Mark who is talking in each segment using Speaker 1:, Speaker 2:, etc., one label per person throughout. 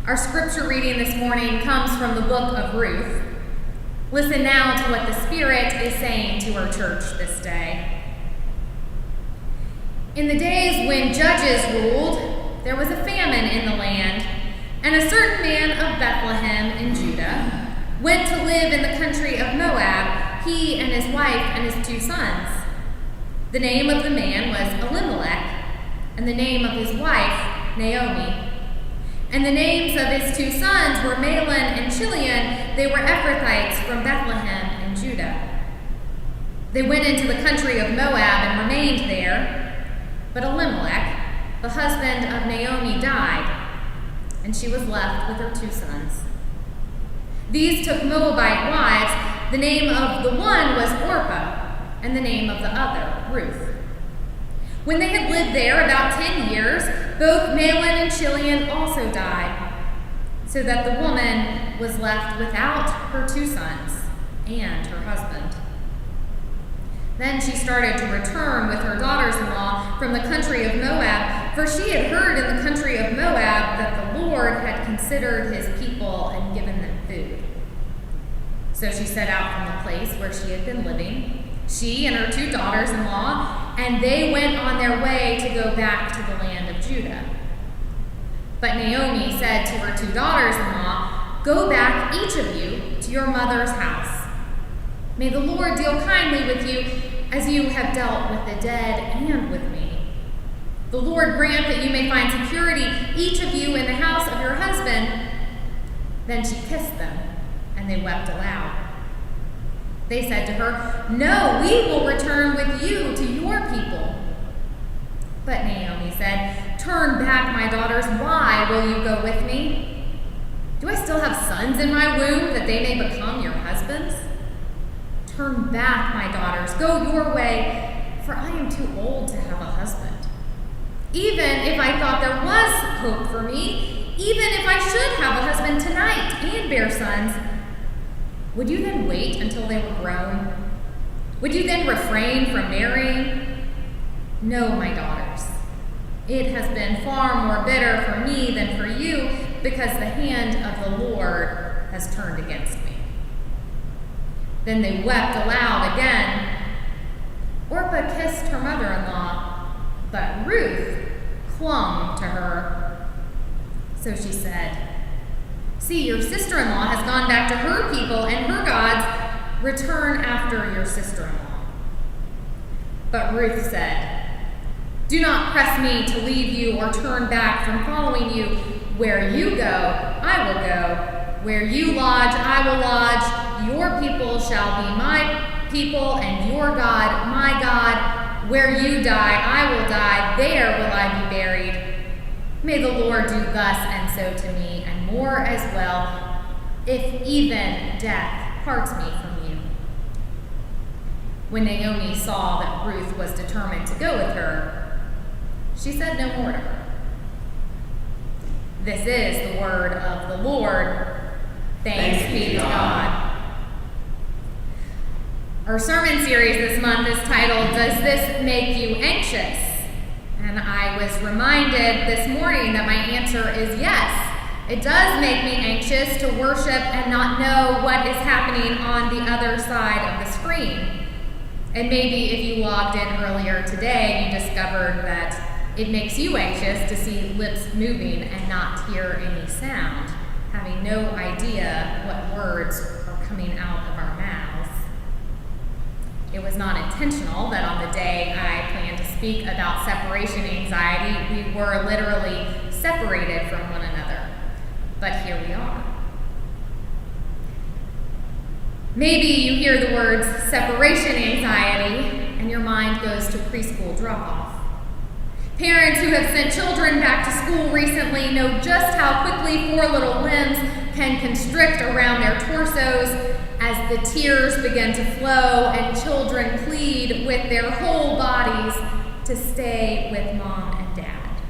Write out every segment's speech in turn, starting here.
Speaker 1: Our scripture reading this morning comes from the book of Ruth. Listen now to what the Spirit is saying to our church this day. In the days when judges ruled, there was a famine in the land, and a certain man of Bethlehem in Judah went to live in the country of Moab, he and his wife and his 2 sons. The name of the man was Elimelech, and the name of his wife Naomi. And the names of his 2 sons were Mahlon and Chilion. They were Ephrathites from Bethlehem in Judah. They went into the country of Moab and remained there. But Elimelech, the husband of Naomi, died, and she was left with her 2 sons. These took Moabite wives. The name of the one was Orpah, and the name of the other Ruth. When they had lived there about 10 years, both Mahlon and Chilion also died, so that the woman was left without her 2 sons and her husband. Then she started to return with her daughters-in-law from the country of Moab, for she had heard in the country of Moab that the Lord had considered his people and given them food. So she set out from the place where she had been living, she and her 2 daughters-in-law, and they went on their way to go back to the land of Judah. But Naomi said to her 2 daughters-in-law, "Go back, each of you, to your mother's house. May the Lord deal kindly with you as you have dealt with the dead and with me. The Lord grant that you may find security, each of you, in the house of your husband." Then she kissed them, and they wept aloud. They said to her, "No, we will return with you to your people." But Naomi said, "Turn back, my daughters. Why will you go with me? Do I still have sons in my womb that they may become your husbands? Turn back, my daughters. Go your way, for I am too old to have a husband. Even if I thought there was hope for me, even if I should have a husband tonight and bear sons, would you then wait until they were grown? Would you then refrain from marrying? No, my daughters. It has been far more bitter for me than for you, because the hand of the Lord has turned against me." Then they wept aloud again. Orpah kissed her mother-in-law, but Ruth clung to her. So she said, "See, your sister-in-law has gone back to her people and her gods. Return after your sister-in-law." But Ruth said, "Do not press me to leave you or turn back from following you. Where you go, I will go. Where you lodge, I will lodge. Your people shall be my people and your God, my God. Where you die, I will die. There will I be buried. May the Lord do thus and so to me, and more as well, if even death parts me from you." When Naomi saw that Ruth was determined to go with her, she said no more to her. This is the word of the Lord. Thanks be to God. Our sermon series this month is titled, "Does This Make You Anxious?" And I was reminded this morning that my answer is yes. It does make me anxious to worship and not know what is happening on the other side of the screen. And maybe if you logged in earlier today, you discovered that it makes you anxious to see lips moving and not hear any sound, having no idea what words are coming out of our mouths. It was not intentional that on the day I planned to speak about separation anxiety, we were literally separated from one another. But here we are. Maybe you hear the words separation anxiety and your mind goes to preschool drop-off. Parents who have sent children back to school recently know just how quickly 4 little limbs can constrict around their torsos as the tears begin to flow and children plead with their whole bodies to stay with mom and dad.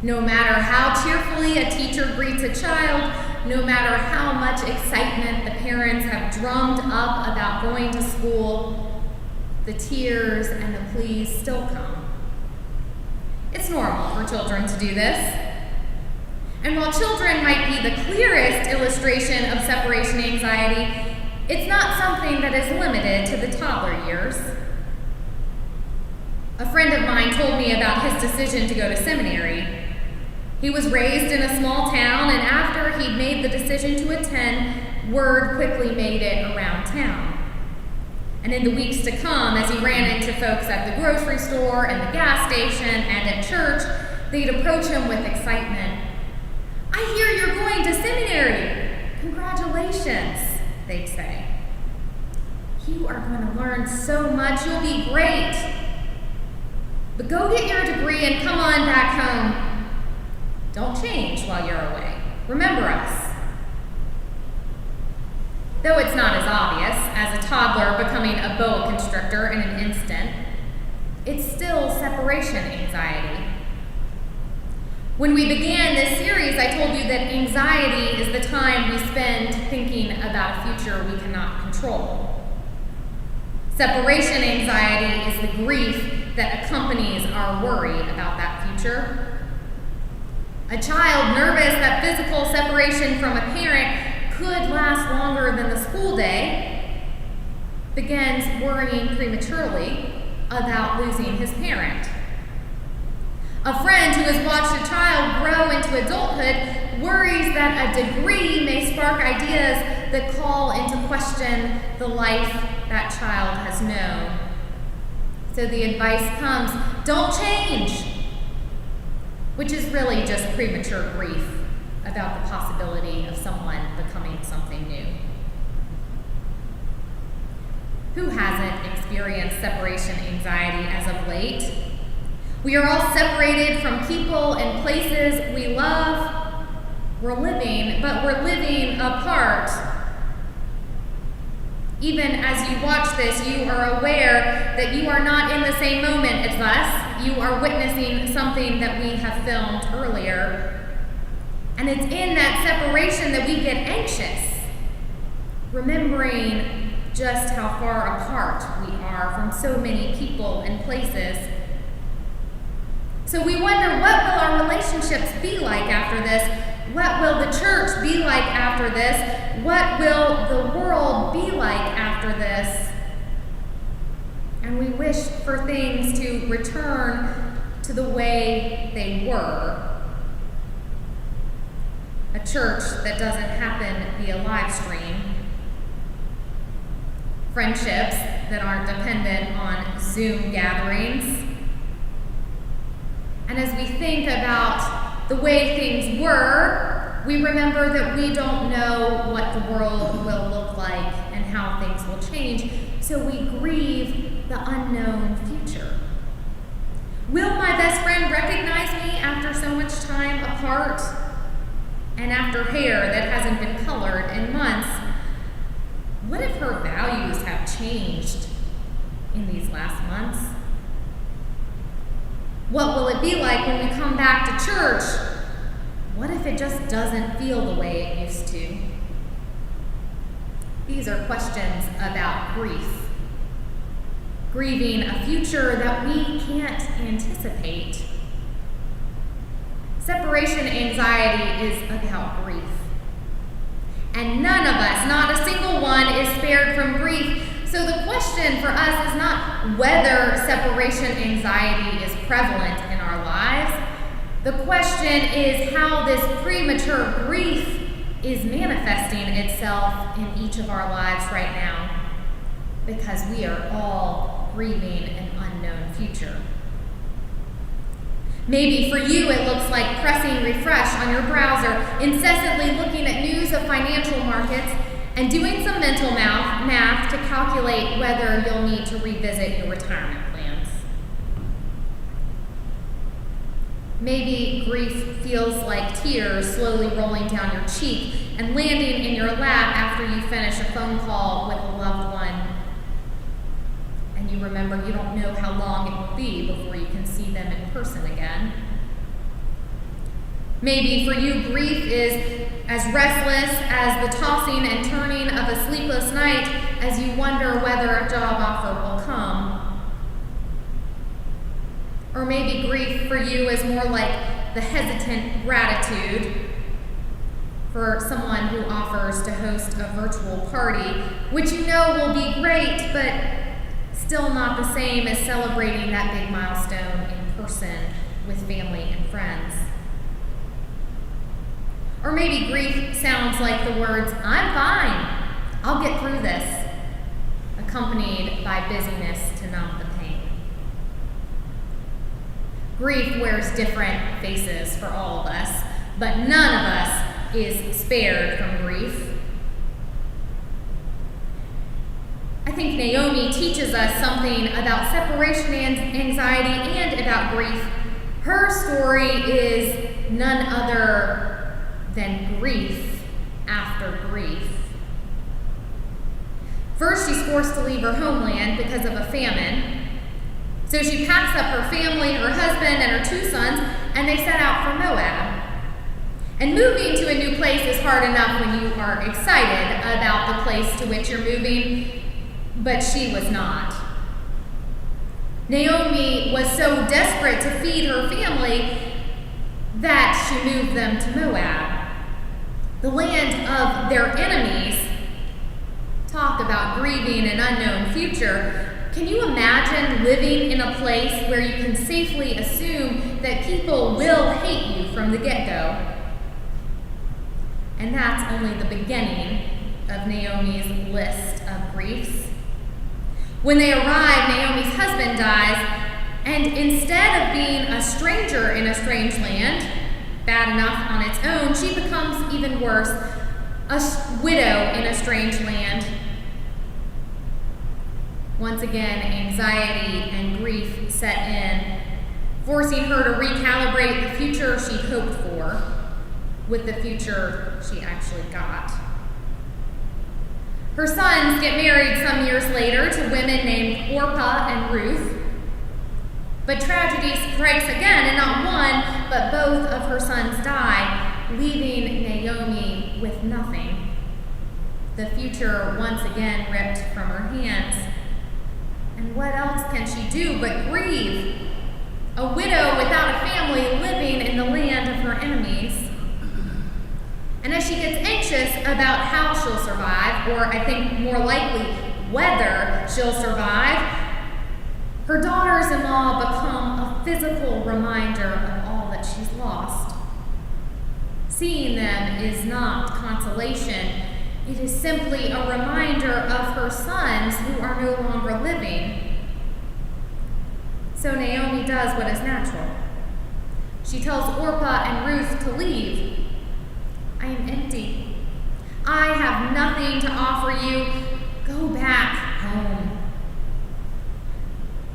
Speaker 1: No matter how cheerfully a teacher greets a child, no matter how much excitement the parents have drummed up about going to school, the tears and the pleas still come. It's normal for children to do this. And while children might be the clearest illustration of separation anxiety, it's not something that is limited to the toddler years. A friend of mine told me about his decision to go to seminary. He was raised in a small town, and after he'd made the decision to attend, word quickly made it around town. And in the weeks to come, as he ran into folks at the grocery store and the gas station and at church, they'd approach him with excitement. "I hear you're going to seminary. Congratulations," they'd say. "You are going to learn so much. You'll be great. But go get your degree and come on back home. Don't change while you're away. Remember us." Though it's not as obvious as a toddler becoming a boa constrictor in an instant, it's still separation anxiety. When we began this series, I told you that anxiety is the time we spend thinking about a future we cannot control. Separation anxiety is the grief that accompanies our worry about that future. A child nervous that physical separation from a parent could last longer than the school day begins worrying prematurely about losing his parent. A friend who has watched a child grow into adulthood worries that a degree may spark ideas that call into question the life that child has known. So the advice comes, don't change, which is really just premature grief about the possibility of someone becoming something new. Who hasn't experienced separation anxiety as of late? We are all separated from people and places we love. We're living apart. Even as you watch this, you are aware that you are not in the same moment as us. You are witnessing something that we have filmed earlier. And it's in that separation that we get anxious, remembering just how far apart we are from so many people and places. So we wonder, what will our relationships be like after this? What will the church be like after this? What will the world be like after this? And we wish for things to return to the way they were. A church that doesn't happen via live stream. Friendships that aren't dependent on Zoom gatherings. And as we think about the way things were, we remember that we don't know what the world will look like and how things will change, so we grieve the unknown future. Will my best friend recognize me after so much time apart? And after hair that hasn't been colored in months? What if her values have changed in these last months? What will it be like when we come back to church? What if it just doesn't feel the way it used to? These are questions about grief. Grieving a future that we can't anticipate. Separation anxiety is about grief. And none of us, not a single one, is spared from grief. So the question for us is not whether separation anxiety is prevalent in our lives. The question is how this premature grief is manifesting itself in each of our lives right now, because we are all grieving an unknown future. Maybe for you it looks like pressing refresh on your browser, incessantly looking at news of financial markets, and doing some mental math to calculate whether you'll need to revisit your retirement plans. Maybe grief feels like tears slowly rolling down your cheek and landing in your lap after you finish a phone call with a loved one. And you remember you don't know how long it will be before you can see them in person again. Maybe for you, grief is as restless as the tossing and turning of a sleepless night as you wonder whether a job offer will come. Or maybe grief for you is more like the hesitant gratitude for someone who offers to host a virtual party, which you know will be great, but still not the same as celebrating that big milestone in person with family and friends. Or maybe grief sounds like the words, "I'm fine, I'll get through this," accompanied by busyness to numb the pain. Grief wears different faces for all of us, but none of us is spared from grief. I think Naomi teaches us something about separation anxiety and about grief. Her story is none other than grief after grief. First, she's forced to leave her homeland because of a famine. So she packs up her family, her husband, and her 2 sons, and they set out for Moab. And moving to a new place is hard enough when you are excited about the place to which you're moving, but she was not. Naomi was so desperate to feed her family that she moved them to Moab, the land of their enemies. Talk about grieving an unknown future. Can you imagine living in a place where you can safely assume that people will hate you from the get-go? And that's only the beginning of Naomi's list of griefs. When they arrive, Naomi's husband dies, and instead of being a stranger in a strange land, bad enough on its own, she becomes even worse, a widow in a strange land. Once again, anxiety and grief set in, forcing her to recalibrate the future she hoped for with the future she actually got. Her sons get married some years later to women named Orpah and Ruth. But tragedy strikes again, and not one, but both of her sons die, leaving Naomi with nothing. The future once again ripped from her hands. And what else can she do but grieve? A widow without a family living in the land of her enemies. And as she gets anxious about how she'll survive, or I think more likely whether she'll survive, her daughters-in-law become a physical reminder of all that she's lost. Seeing them is not consolation. It is simply a reminder of her sons who are no longer living. So Naomi does what is natural. She tells Orpah and Ruth to leave. "I am empty. I have nothing to offer you. Go back home."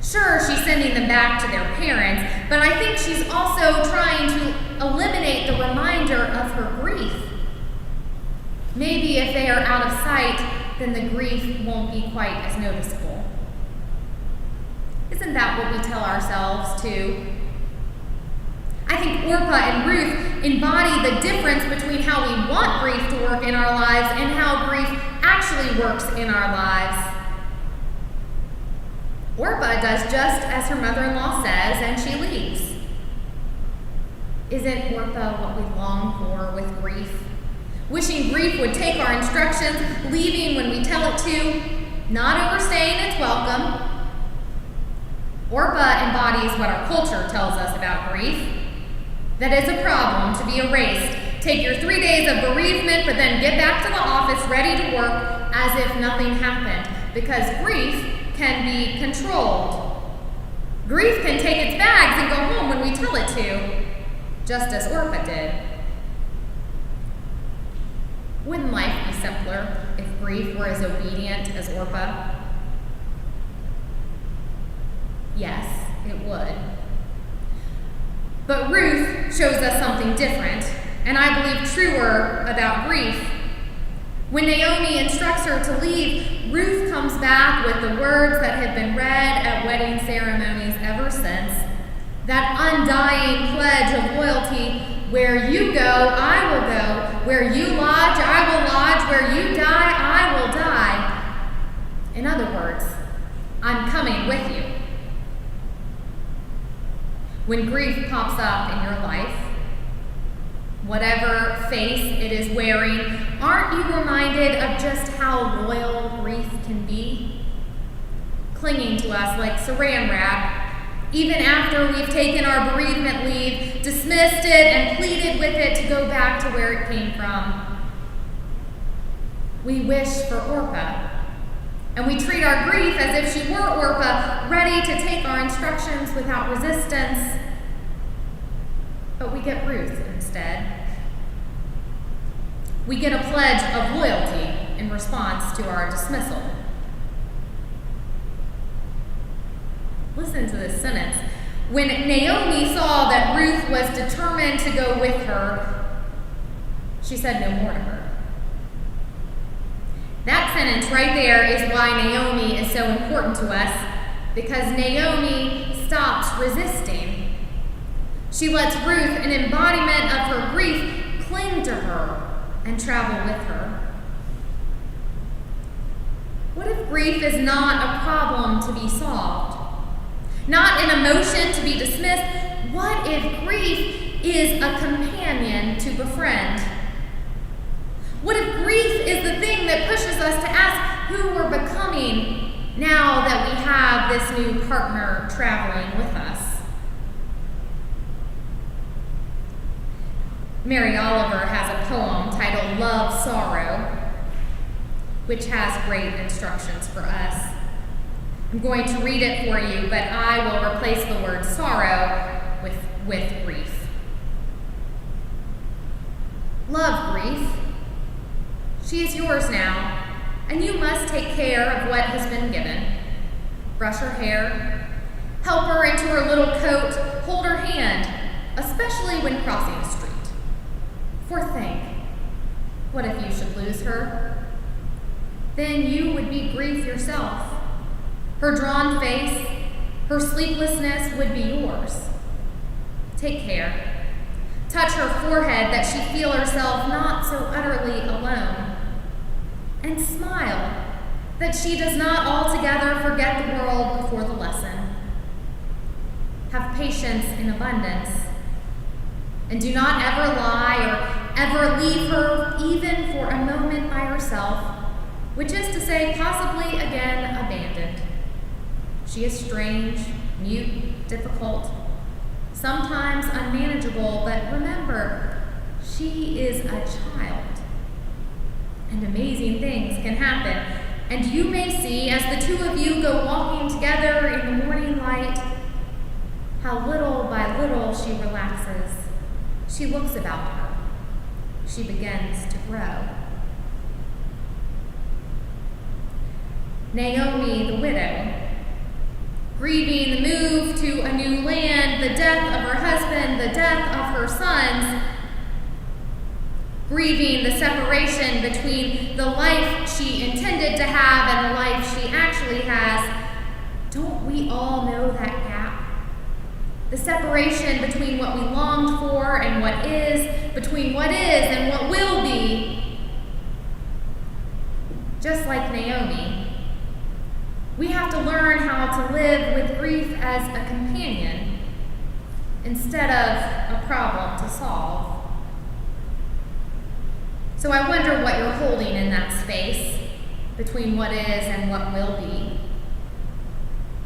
Speaker 1: Sure, she's sending them back to their parents, but I think she's also trying to eliminate the reminder of her grief. Maybe if they are out of sight, then the grief won't be quite as noticeable. Isn't that what we tell ourselves too? I think Orpah and Ruth embody the difference between how we want grief to work in our lives and how grief actually works in our lives. Orpah does just as her mother-in-law says, and she leaves. Isn't Orpah what we long for with grief? Wishing grief would take our instructions, leaving when we tell it to, not overstaying its welcome. Orpah embodies what our culture tells us about grief. That it's a problem to be erased. Take your 3 days of bereavement, but then get back to the office ready to work as if nothing happened, because grief can be controlled. Grief can take its bags and go home when we tell it to, just as Orpah did. Wouldn't life be simpler if grief were as obedient as Orpah? Yes, it would. But Ruth shows us something different, and I believe truer about grief. When Naomi instructs her to leave, Ruth comes back with the words that have been read at wedding ceremonies ever since. That undying pledge of loyalty, where you go, I will go. Where you lodge, I will lodge. Where you die, I will die. In other words, I'm coming with you. When grief pops up in your life, whatever face it is wearing, aren't you reminded of just how loyal grief can be? Clinging to us like saran wrap, even after we've taken our bereavement leave, dismissed it, and pleaded with it to go back to where it came from. We wish for Orpah, and we treat our grief as if she were Orpah, ready to take our instructions without resistance. But we get Ruth instead. We get a pledge of loyalty in response to our dismissal. Listen to this sentence. When Naomi saw that Ruth was determined to go with her, she said no more to her. That sentence right there is why Naomi is so important to us, because Naomi stops resisting. She lets Ruth, an embodiment of her grief, cling to her and travel with her. What if grief is not a problem to be solved? Not an emotion to be dismissed? What if grief is a companion to befriend? What if grief is the thing that pushes us to ask who we're becoming now that we have this new partner traveling with us? Mary Oliver has a poem titled Love, Sorrow, which has great instructions for us. I'm going to read it for you, but I will replace the word sorrow with grief. Love, grief. She is yours now, and you must take care of what has been given. Brush her hair, help her into her little coat, hold her hand, especially when crossing the street. For think, what if you should lose her? Then you would be grief yourself. Her drawn face, her sleeplessness would be yours. Take care. Touch her forehead that she feel herself not so utterly alone. And smile that she does not altogether forget the world before the lesson. Have patience in abundance. And do not ever lie or ever leave her even for a moment by herself, which is to say, possibly again abandoned. She is strange, mute, difficult, sometimes unmanageable, but remember, she is a child. And amazing things can happen. And you may see, as the two of you go walking together in the morning light, how little by little she relaxes. She looks about her. She begins to grow. Naomi, the widow, grieving the move to a new land, the death of her husband, the death of her sons, grieving the separation between the life she intended to have and the life she actually has. Don't we all know that gap? The separation between what we longed for and what is, between what is and what will be. Just like Naomi, we have to learn how to live with grief as a companion instead of a problem to solve. So I wonder what you're holding in that space between what is and what will be.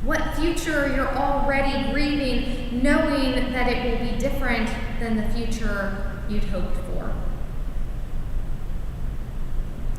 Speaker 1: What future you're already grieving, knowing that it will be different than the future you'd hoped for.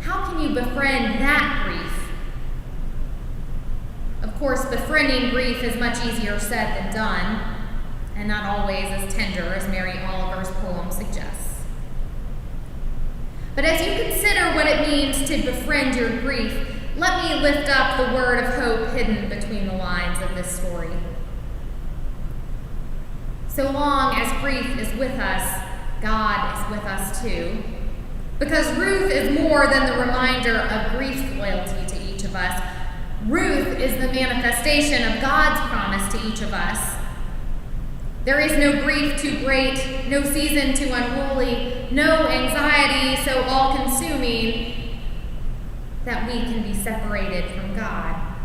Speaker 1: How can you befriend that grief? Of course, befriending grief is much easier said than done, and not always as tender as Mary Oliver's poem suggests. But as you consider what it means to befriend your grief, let me lift up the word of hope hidden between the lines of this story. So long as grief is with us, God is with us too. Because Ruth is more than the reminder of grief's loyalty to each of us. Ruth is the manifestation of God's promise to each of us. There is no grief too great, no season too unruly, no anxiety so all-consuming that we can be separated from God.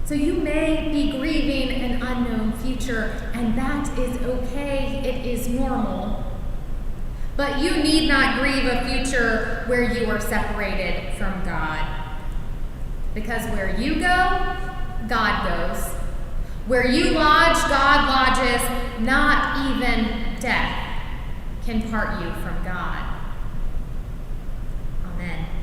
Speaker 1: So you may be grieving an unknown future, and that is okay. It is normal. But you need not grieve a future where you are separated from God. Because where you go, God goes. Where you lodge, God lodges. Not even death can part you from God. Amen.